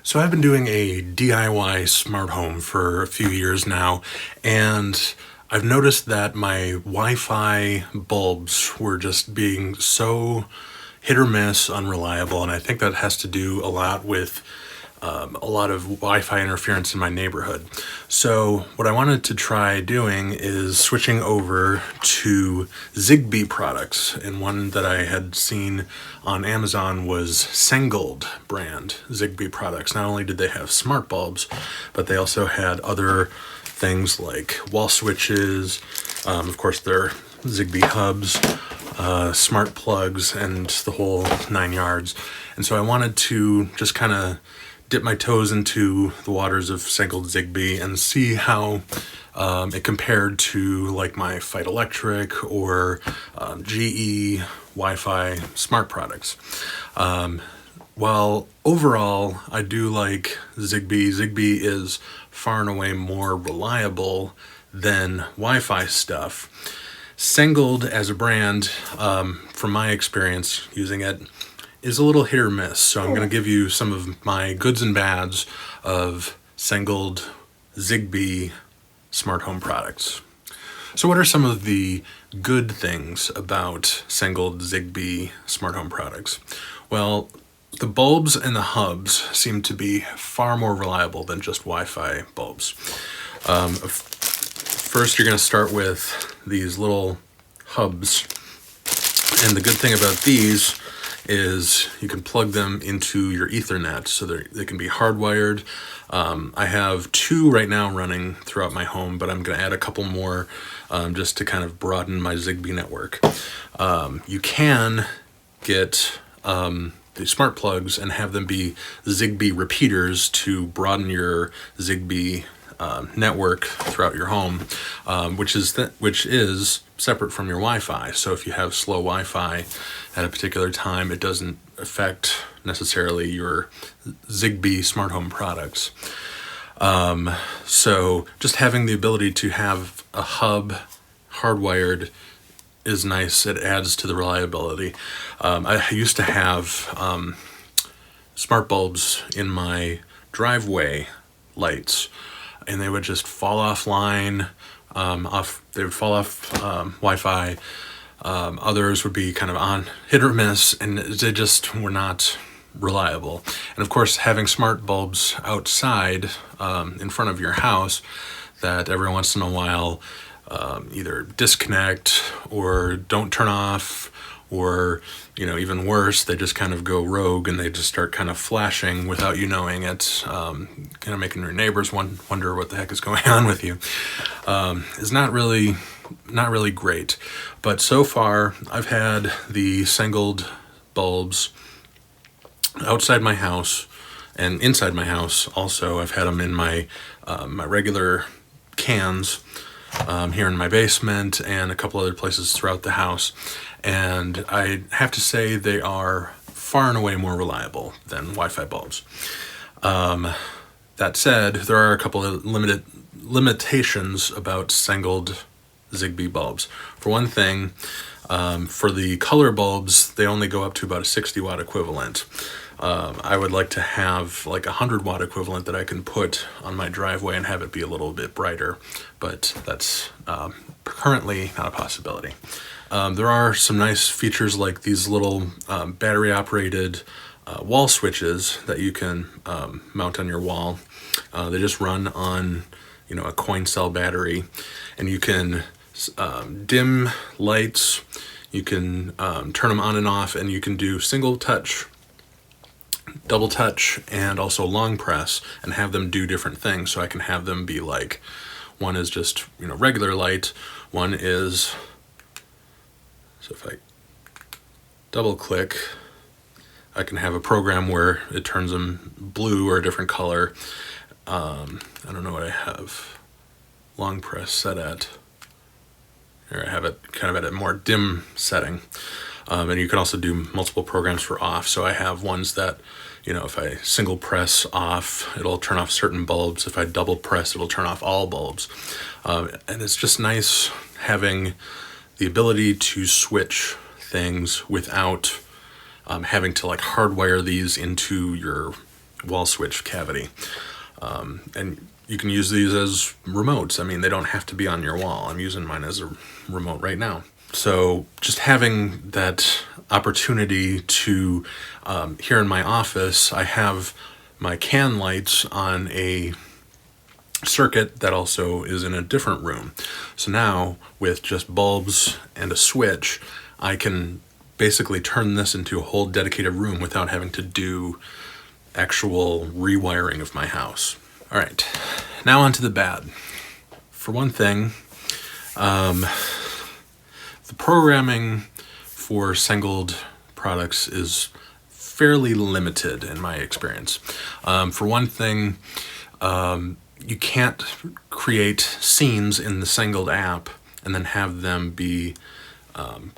So I've been doing a DIY smart home for a few years now, and I've noticed that my Wi-Fi bulbs were just being so hit or miss, unreliable, and I think that has to do a lot with a lot of Wi-Fi interference in my neighborhood. So what I wanted to try doing is switching over to Zigbee products, and one that I had seen on Amazon was Sengled brand Zigbee products. Not only did they have smart bulbs, but they also had other things like wall switches, of course their Zigbee hubs, smart plugs, and the whole 9 yards. And so I wanted to just kind of dip my toes into the waters of Sengled Zigbee and see how it compared to like my Fight Electric or GE Wi-Fi smart products. While overall I do like Zigbee, Zigbee is far and away more reliable than Wi-Fi stuff. Sengled as a brand, from my experience using it, is a little hit or miss. So I'm going to give you some of my goods and bads of Sengled Zigbee smart home products. So what are some of the good things about Sengled Zigbee smart home products? Well, the bulbs and the hubs seem to be far more reliable than just Wi-Fi bulbs. First, you're going to start with these little hubs. And the good thing about these is you can plug them into your Ethernet, so they can be hardwired. I have two right now running throughout my home, but I'm going to add a couple more just to kind of broaden my Zigbee network. You can get the smart plugs and have them be Zigbee repeaters to broaden your Zigbee network throughout your home, which is separate from your Wi-Fi. So if you have slow Wi-Fi at a particular time, it doesn't affect necessarily your Zigbee smart home products. So just having the ability to have a hub hardwired is nice. It adds to the reliability. I used to have smart bulbs in my driveway lights, and they would just fall offline. They would fall off Wi-Fi. Others would be kind of on hit or miss, and they just were not reliable. And of course, having smart bulbs outside in front of your house that every once in a while either disconnect or don't turn off, or even worse, they just kind of go rogue and they just start kind of flashing without you knowing it, kind of making your neighbors wonder what the heck is going on with you, is not really great. But so far I've had the Sengled bulbs outside my house and inside my house also. I've had them in my my regular cans here in my basement and a couple other places throughout the house, and I have to say they are far and away more reliable than Wi-Fi bulbs. That said, there are a couple of limitations about Sengled Zigbee bulbs. For one thing, for the color bulbs, they only go up to about a 60 watt equivalent. I would like to have like a 100 watt equivalent that I can put on my driveway and have it be a little bit brighter, but that's currently not a possibility. There are some nice features like these little battery operated wall switches that you can mount on your wall. They just run on a coin cell battery, and you can dim lights, you can turn them on and off, and you can do single touch, double touch, and also long press, and have them do different things. So I can have them be like, one is just regular light, one is, so if I double click, I can have a program where it turns them blue or a different color. I don't know what I have long press set at. Here I have it kind of at a more dim setting. And you can also do multiple programs for off. So I have ones that, if I single press off, it'll turn off certain bulbs. If I double press, it'll turn off all bulbs. And it's just nice having the ability to switch things without having to like hardwire these into your wall switch cavity. And you can use these as remotes. I mean, they don't have to be on your wall. I'm using mine as a remote right now. So just having that opportunity to, here in my office, I have my can lights on a circuit that also is in a different room. So now with just bulbs and a switch, I can basically turn this into a whole dedicated room without having to do actual rewiring of my house. All right, now on to the bad. For one thing, the programming for Sengled products is fairly limited in my experience. For one thing, you can't create scenes in the Sengled app and then have them be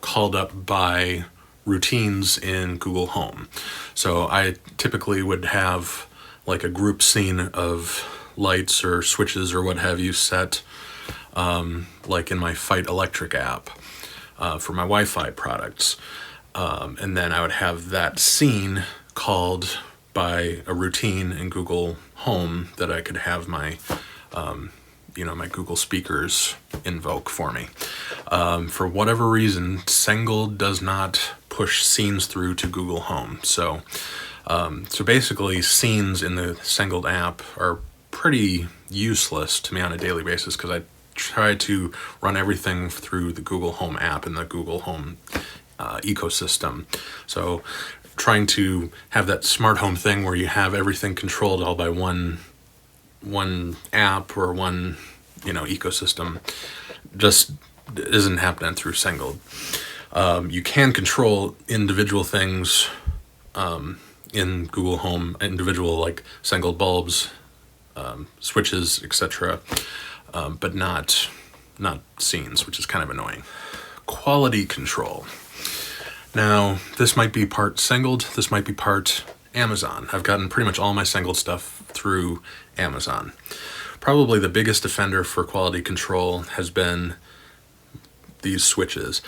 called up by routines in Google Home. So I typically would have like a group scene of lights or switches or what have you set, like in my Fight Electric app for my Wi-Fi products. And then I would have that scene called by a routine in Google Home that I could have my my Google speakers invoke for me. For whatever reason, Sengled does not push scenes through to Google Home. So basically, scenes in the Sengled app are pretty useless to me on a daily basis because I try to run everything through the Google Home app and the Google Home ecosystem. So trying to have that smart home thing where you have everything controlled all by one app or one ecosystem just isn't happening through Sengled. You can control individual things in Google Home, individual like Sengled bulbs, switches, etc., but not scenes, which is kind of annoying. Quality control. Now, this might be part Sengled, this might be part Amazon. I've gotten pretty much all my Sengled stuff through Amazon. Probably the biggest offender for quality control has been these switches.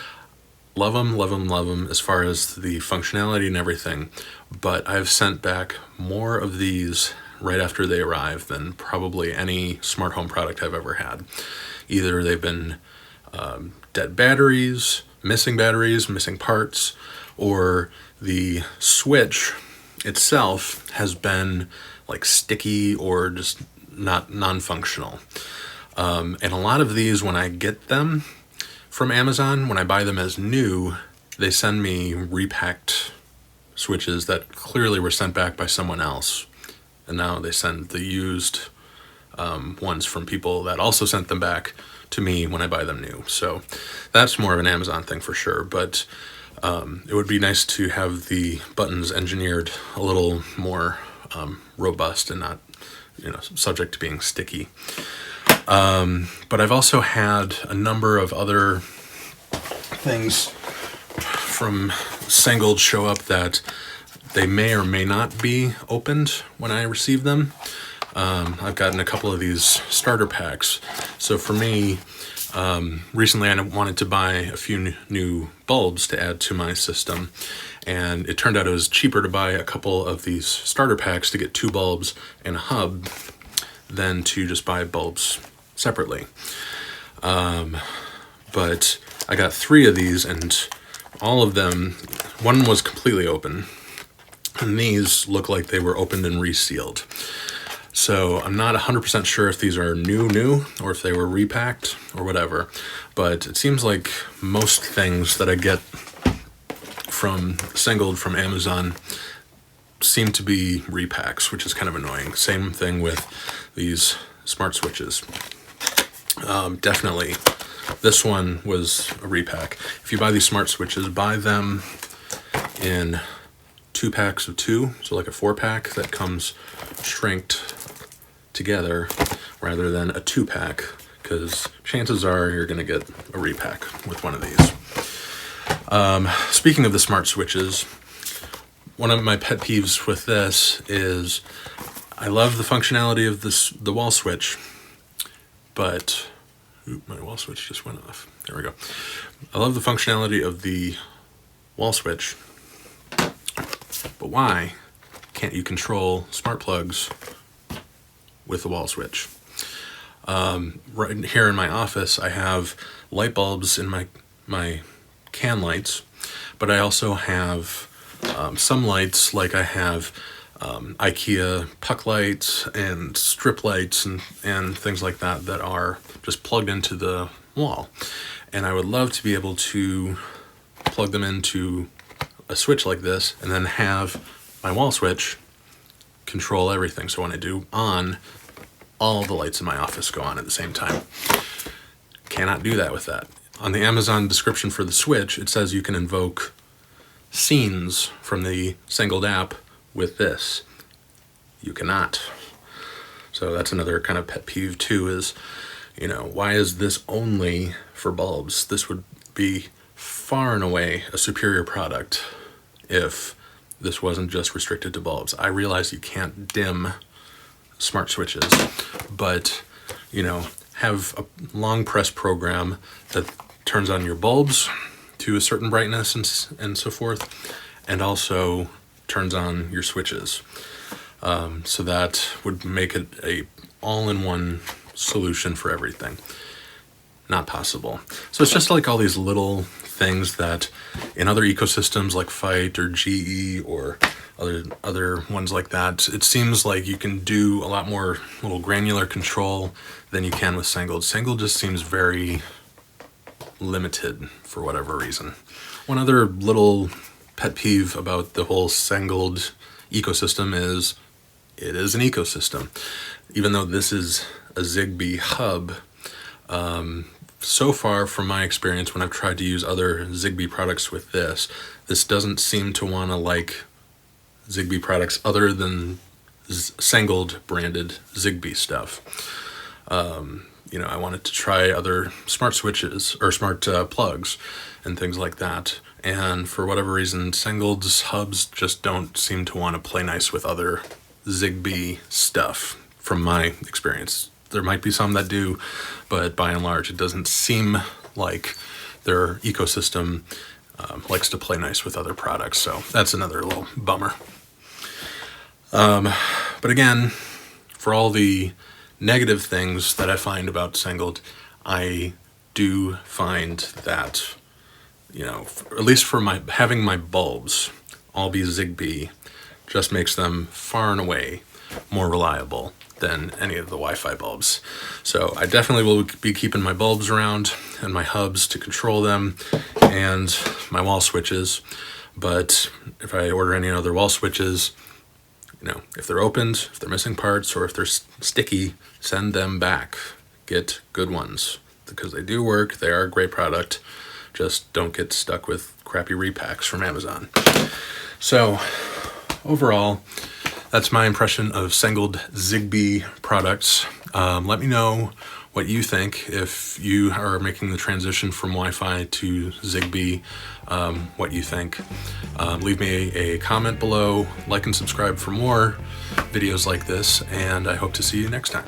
Love them, love them, love them as far as the functionality and everything, but I've sent back more of these right after they arrive than probably any smart home product I've ever had. Either they've been dead batteries, missing parts, or the switch itself has been like sticky or just not non-functional. And a lot of these, when I get them from Amazon, when I buy them as new, they send me repacked switches that clearly were sent back by someone else. And now they send the used ones from people that also sent them back to me when I buy them new. So that's more of an Amazon thing for sure. But it would be nice to have the buttons engineered a little more robust and not, subject to being sticky. But I've also had a number of other things from Sengled show up that they may or may not be opened when I receive them. I've gotten a couple of these starter packs. So for me, recently I wanted to buy a few new bulbs to add to my system, and it turned out it was cheaper to buy a couple of these starter packs to get 2 bulbs and a hub than to just buy bulbs separately. But I got 3 of these, and all of them, one was completely open, and these look like they were opened and resealed. So I'm not 100% sure if these are new or if they were repacked or whatever, but it seems like most things that I get from Sengled from Amazon seem to be repacks, which is kind of annoying. Same thing with these smart switches. Definitely, this one was a repack. If you buy these smart switches, buy them in 2 packs of 2, so like a 4-pack that comes shrinked together rather than a 2-pack, because chances are you're going to get a repack with one of these. Speaking of the smart switches, one of my pet peeves with this is I love the functionality of the wall switch, but my wall switch just went off. There we go. I love the functionality of the wall switch, but why can't you control smart plugs with the wall switch? Right here in my office, I have light bulbs in my can lights, but I also have some lights, like I have IKEA puck lights and strip lights and things like that that are just plugged into the wall. And I would love to be able to plug them into a switch like this and then have my wall switch control everything. So when I do on, all the lights in my office go on at the same time. Cannot do that with that. On the Amazon description for the switch, it says you can invoke scenes from the Sengled app with this. You cannot. So that's another kind of pet peeve too, is, you know, why is this only for bulbs? This would be far and away a superior product if this wasn't just restricted to bulbs. I realize you can't dim smart switches, but, you know, have a long press program that turns on your bulbs to a certain brightness and so forth, and also turns on your switches. So that would make it a all-in-one solution for everything. Not possible. So it's just like all these little things that in other ecosystems like Fight or GE or other ones like that, it seems like you can do a lot more little granular control than you can with Sengled. Sengled just seems very limited for whatever reason. One other little pet peeve about the whole Sengled ecosystem is it is an ecosystem. Even though this is a Zigbee hub, so far from my experience when I've tried to use other Zigbee products with this doesn't seem to want to like Zigbee products other than Sengled branded Zigbee stuff. You know, I wanted to try other smart switches or smart plugs and things like that. And for whatever reason, Sengled's hubs just don't seem to want to play nice with other Zigbee stuff from my experience. There might be some that do, but by and large, it doesn't seem like their ecosystem likes to play nice with other products. So that's another little bummer. But again, for all the negative things that I find about Sengled, I do find that, you know, at least for having my bulbs all be Zigbee just makes them far and away more reliable than any of the Wi-Fi bulbs. So I definitely will be keeping my bulbs around and my hubs to control them and my wall switches. But if I order any other wall switches, you know, if they're opened, if they're missing parts, or if they're sticky, send them back. Get good ones because they do work. They are a great product. Just don't get stuck with crappy repacks from Amazon. So overall, that's my impression of Sengled Zigbee products. Let me know what you think if you are making the transition from Wi-Fi to Zigbee, what you think. Leave me a comment below, like and subscribe for more videos like this, and I hope to see you next time.